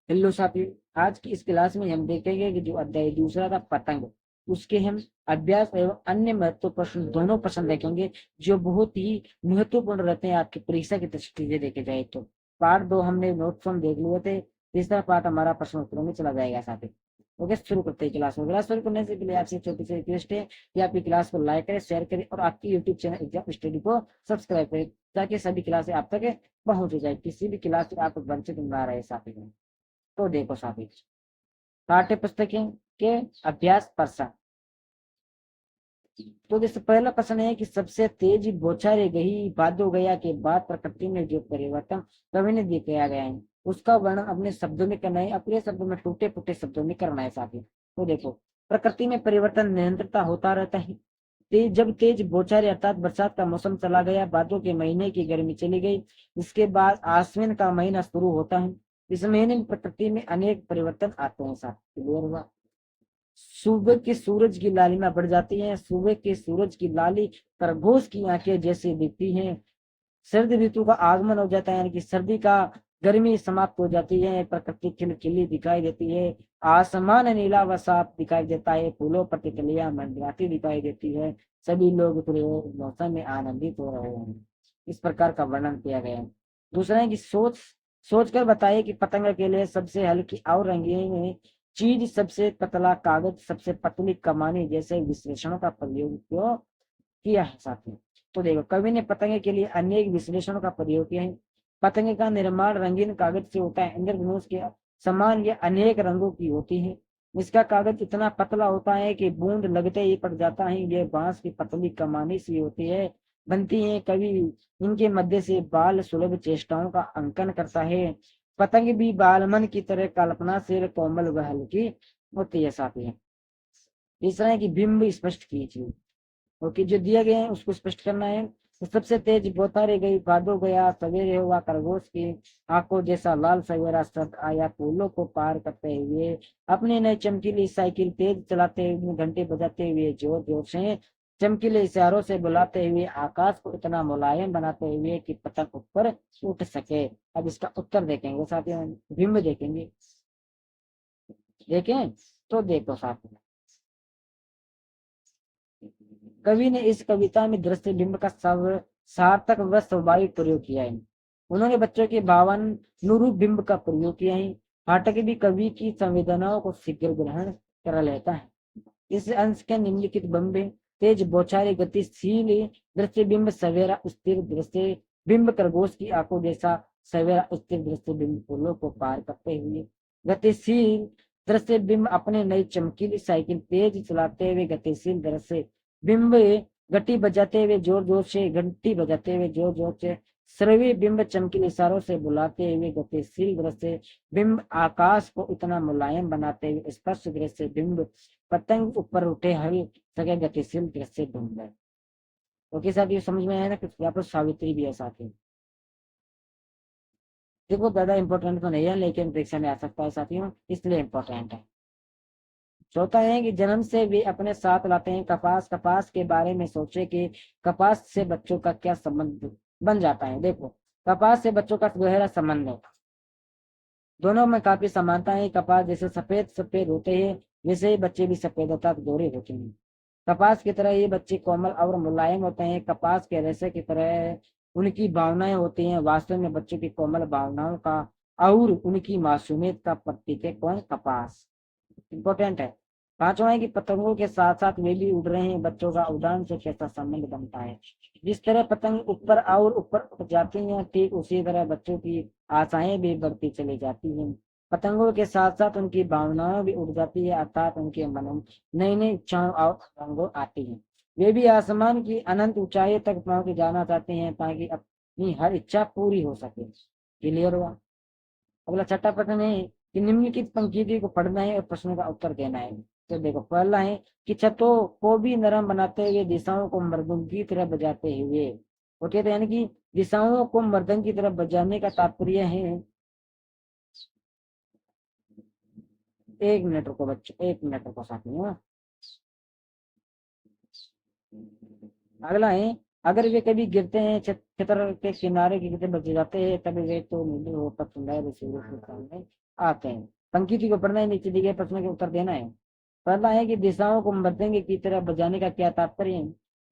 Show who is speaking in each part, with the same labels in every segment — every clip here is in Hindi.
Speaker 1: हेलो साथियों, आज की इस क्लास में हम देखेंगे कि जो अध्याय दूसरा था पतंग, उसके हम अभ्यास एवं अन्य महत्व प्रश्न दोनों प्रश्न देखेंगे, जो बहुत ही महत्वपूर्ण रहते हैं आपकी परीक्षा की दृष्टि से देखे जाए तो। पार्ट 2 हमने नोट्स हम देख लिए थे, तीसरा पार्ट हमारा प्रश्न उत्तरों में चला जाएगा साथियों। ओके, शुरू करते हैं क्लास शुरू करने से पहले आपसे छोटी सी रिक्वेस्ट है कि आप क्लास को लाइक करें, शेयर करें और आपकी यूट्यूब चैनल एग्जाम स्टडी को सब्सक्राइब करें, ताकि सभी क्लासें आप तक पहुंच जाए, किसी भी क्लास से आप वंचित ना रहे साथियों। तो देखो साथी, पाठ्य पुस्तकें के अभ्यास प्रश्न। तो जैसे पहला प्रश्न है कि सबसे तेज बौछारे गई भादो गया के बाद प्रकृति में जो परिवर्तन कवि ने दिखाया गया है, उसका वर्णन अपने शब्दों में करना है, अपने शब्दों में टूटे फूटे शब्दों में करना है साथी। तो देखो, प्रकृति में परिवर्तन निरंतरता होता रहता है। जब तेज बौछारें अर्थात बरसात का मौसम चला गया, भादों के महीने की गर्मी चली गई, इसके बाद आश्विन का महीना शुरू होता है। इस महीने में प्रकृति में अनेक परिवर्तन आते हैं साथ। क्लियर हुआ? सुबह के सूरज की लालिमा बढ़ जाती है, सुबह के सूरज की लाली खरगोश की आंखें जैसे दिखती हैं। सर्द ऋतु का आगमन हो जाता है, यानी कि सर्दी का गर्मी समाप्त हो जाती है, प्रकृति खिलखिली दिखाई देती है, आसमान नीला व साफ दिखाई देता है, फूलों पर तितलियां मंडराती दिखाई देती है, सभी लोग पूरे मौसम में आनंदित हो रहे हैं। इस प्रकार का वर्णन किया गया है। दूसरा है कि सोच कर बताइए कि पतंग के लिए सबसे हल्की और रंगीन चीज, सबसे पतला कागज, सबसे पतली कमानी जैसे विश्लेषणों का प्रयोग क्यों किया है साथियों। तो देखो, कवि ने पतंग के लिए अनेक विश्लेषणों का प्रयोग किया है। पतंग का निर्माण रंगीन कागज से होता है, इंद्रधनुष के समान ये अनेक रंगों की होती है। इसका कागज इतना पतला होता है कि बूंद लगते ही पड़ जाता है, ये बांस की पतली कमानी सी होती है, बनती है। कवि इनके मध्य से बाल सुलभ चेष्टाओं का अंकन करता है। पतंग भी बालमन की तरह कल्पनाशील, कोमल व हल्की होती है साथियों। तीसरा है कि बिंब स्पष्ट कीजिए। ओके, जो दिया गया है उसको स्पष्ट करना है। तो सबसे तेज बौछारे गई भादो गया, सवेरे हुआ खरगोश की आंखों जैसा लाल सवेरा सद आया, फूलों को पार करते हुए अपनी नई चमकीली साइकिल तेज चलाते हुए, घंटे बजाते हुए, जोर जोर से चमकीले इशारों से बुलाते हुए, आकाश को इतना मुलायम बनाते हुए कि पतंग ऊपर उठ सके। अब इसका उत्तर देखेंगे साथियों, बिंब देखेंगे। देखें, तो देखो साथियों, कवि ने इस कविता में दृश्य बिंब का सार्थक व स्वाभाविक प्रयोग किया है। उन्होंने बच्चों के भावानुरूप बिंब का प्रयोग किया है। पाठक भी कवि की संवेदनाओं को शीघ्र ग्रहण कर लेता है। इस अंश के निम्नलिखित बिंब: तेज बौछारे गतिशील दृश्य बिंब, सवेरा स्थिर दृश्य बिंब, खरगोश की आंखों जैसा सवेरा स्थिर दृश्य बिंब, फूलों को पार करते हुए। गतिशील दृश्य बिंब, अपने नई चमकीली साइकिल तेज चलाते हुए गतिशील दृश्य बिंब, घंटी बजाते हुए जोर जोर से, घंटी बजाते हुए जोर जोर से। श्रव्य बिंब, चमकीले इशारों से बुलाते हुए गतिशील दृश्य बिंब, आकाश को इतना मुलायम बनाते हुए स्पर्श दृश्य बिंब, पतंग ऊपर उठे हर सके गतिशील दृश्य बिंब है। ओके साथ, ये समझ में आया ना? कुछ यहाँ पर सावित्री भी है साथ ही। देखो, ज्यादा इंपॉर्टेंट तो नहीं है, लेकिन परीक्षा में आ सकता है साथियों, इसलिए इंपॉर्टेंट है। चौथा है कि जन्म से वे अपने साथ लाते हैं कपास, कपास के बारे में सोचे कि कपास से बच्चों का क्या संबंध बन जाता है। देखो, कपास से बच्चों का गहरा संबंध है, दोनों में काफी समानता है। कपास जैसे सफेद सफेद होते हैं, वैसे ही बच्चे भी सफेद अर्थात गोरे होते हैं। कपास की तरह ये बच्चे कोमल और मुलायम होते हैं, कपास के रेशे की तरह उनकी भावनाएं होती हैं। वास्तव में बच्चों की कोमल भावनाओं का और उनकी मासूमियत का प्रतीक है कौन? कपास। इंपॉर्टेंट है। पांचवा है कि पतंगों के साथ साथ वे भी उड़ रहे हैं, बच्चों का उड़ान से कैसा संबंध बनता है। जिस तरह पतंग ऊपर और ऊपर उठ जाती हैं, ठीक उसी तरह बच्चों की आशाएं भी बढ़ती चली जाती हैं। पतंगों के साथ साथ उनकी भावनाएं भी उड़ जाती है, अर्थात उनके मन में नई नई इच्छाओं और उमंगों आती हैं। वे भी आसमान की अनंत ऊंचाई तक पहुंच जाना चाहते हैं, ताकि अपनी हर इच्छा पूरी हो सके। क्लियर हुआ? अगला छठा प्रश्न है कि निम्नलिखित पंक्ति को पढ़ना है और प्रश्नों का उत्तर देना है। तो देखो, पहला है कि छतों को भी नरम बनाते हुए, दिशाओं को मृदंग की तरह बजाते हुए। ओके, तो यानी कि दिशाओं को मृदंग की तरह बजाने का तात्पर्य है। एक मिनट रुको बच्चों, एक मिनट रुको साथ में। अगला है अगर वे कभी गिरते हैं, छतर के किनारे गिरते बच जाते हैं, तभी वे तो नीले होकर सुंदर सूर्य के सामने आते हैं। पंक्ति को पढ़ना है, नीचे दिए गए प्रश्न के उत्तर देना है। पहला है कि दिशाओं को मध्यंग की तरह बजाने का क्या तात्पर्य है।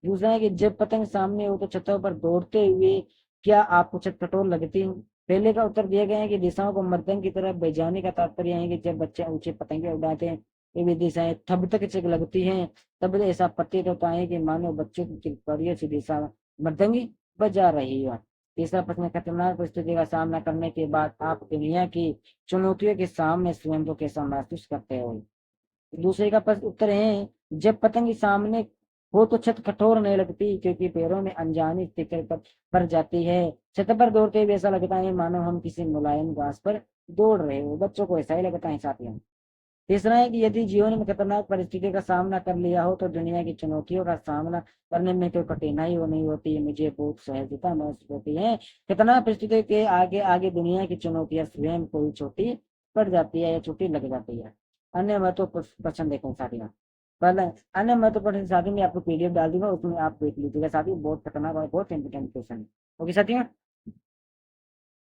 Speaker 1: दूसरा है कि जब पतंग सामने हो तो छतों पर दौड़ते हुए क्या आपको छटपटोल लगती है। पहले का उत्तर दिया गया है कि दिशाओं को मध्यंग की तरह बजाने का तात्पर्य है कि जब बच्चे ऊंचे पतंगे उड़ाते हैं, ये भी दिशाएं तब तक चक लगती हैं, तब ऐसा प्रतीत होता है कि मानो बच्चों की किलकारियों से दिशा मृदंगी बजा रही हो। तीसरा प्रश्न, खतरनाक परिस्थिति का सामना करने के बाद आप दुनिया की चुनौतियों के सामने स्वयं को कैसा महसूस करते हो। दूसरे का प्रश्न उत्तर है, जब पतंग सामने हो तो छत कठोर नहीं लगती क्योंकि पैरों में अनजानी स्थिति पर पड़ जाती है। छत पर दौड़ते हुए ऐसा लगता है मानो हम किसी मुलायम घास पर दौड़ रहे हो। बच्चों को ऐसा ही लगता है साथियों। तीसरा है कि यदि जीवन में खतरनाक परिस्थिति का सामना कर लिया हो तो दुनिया की चुनौतियों का सामना करने में कोई कठिनाई हो नहीं होती, मुझे बहुत सहजता महसूस होती है। खतरनाक परिस्थिति के आगे आगे दुनिया की चुनौतियां स्वयं को ही छोटी पड़ जाती है या छोटी लग जाती है। अन्य महत्वपूर्ण प्रश्न देखें साथियों। पहले अन्य महत्वपूर्ण साथियों में आपको पीडीएफ डाल दूंगा, उसमें आप देख लीजिएगा साथियों, बहुत खतरनाक और बहुत इंपोर्टेंट क्वेश्चन है। ओके साथियों।